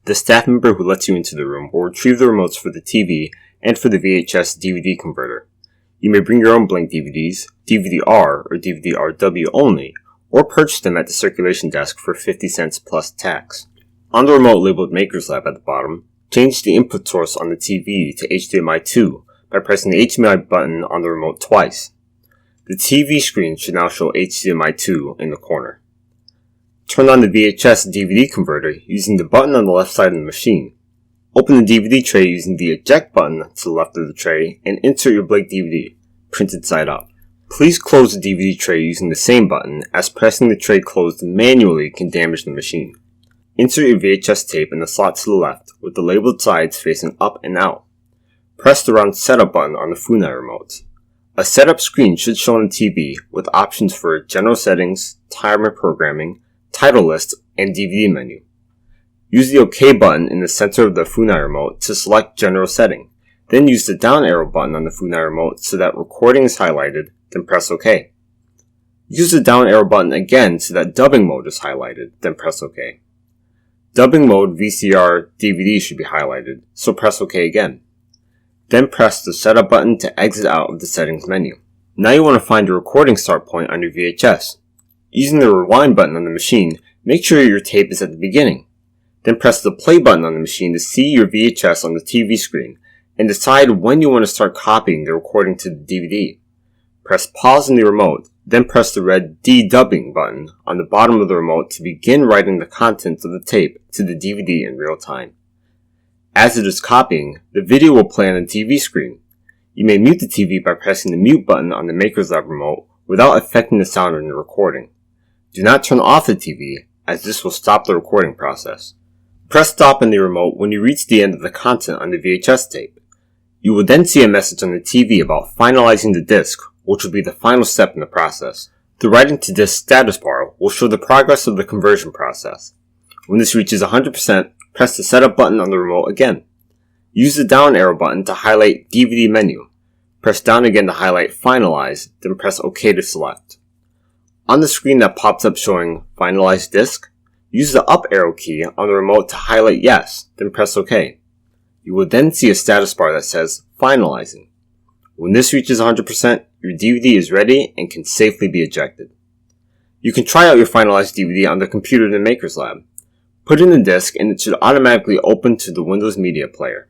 The staff member who lets you into the room will retrieve the remotes for the TV and for the VHS-DVD converter. You may bring your own blank DVDs, DVD-R or DVD-RW only, or purchase them at the circulation desk for 50 cents plus tax. On the remote labeled Maker's Lab at the bottom, change the input source on the TV to HDMI 2 by pressing the HDMI button on the remote twice. The TV screen should now show HDMI 2 in the corner. Turn on the VHS-DVD converter using the button on the left side of the machine. Open the DVD tray using the eject button to the left of the tray and insert your blank DVD, printed side up. Please close the DVD tray using the same button, as pressing the tray closed manually can damage the machine. Insert your VHS tape in the slot to the left with the labeled sides facing up and out. Press the round setup button on the Funai remote. A setup screen should show on the TV with options for general settings, timer programming, title list, and DVD menu. Use the OK button in the center of the Funai remote to select general setting. Then use the down arrow button on the Funai remote so that recording is highlighted, then press OK. Use the down arrow button again so that dubbing mode is highlighted, then press OK. Dubbing mode VCR DVD should be highlighted, so press OK again. Then press the setup button to exit out of the settings menu. Now you want to find your recording start point on your VHS. Using the rewind button on the machine, make sure your tape is at the beginning. Then press the play button on the machine to see your VHS on the TV screen, and decide when you want to start copying the recording to the DVD. Press pause on the remote, then press the red dedubbing button on the bottom of the remote to begin writing the contents of the tape to the DVD in real time. As it is copying, the video will play on the TV screen. You may mute the TV by pressing the mute button on the Maker's Lab remote without affecting the sound in the recording. Do not turn off the TV, as this will stop the recording process. Press stop on the remote when you reach the end of the content on the VHS tape. You will then see a message on the TV about finalizing the disc, which will be the final step in the process. The writing to disc status bar will show the progress of the conversion process. When this reaches 100%, press the setup button on the remote again. Use the down arrow button to highlight DVD menu. Press down again to highlight Finalize, then press OK to select. On the screen that pops up showing Finalize Disc, use the up arrow key on the remote to highlight Yes, then press OK. You will then see a status bar that says Finalizing. When this reaches 100%, your DVD is ready and can safely be ejected. You can try out your finalized DVD on the computer in the Maker's Lab. Put in the disc and it should automatically open to the Windows Media Player.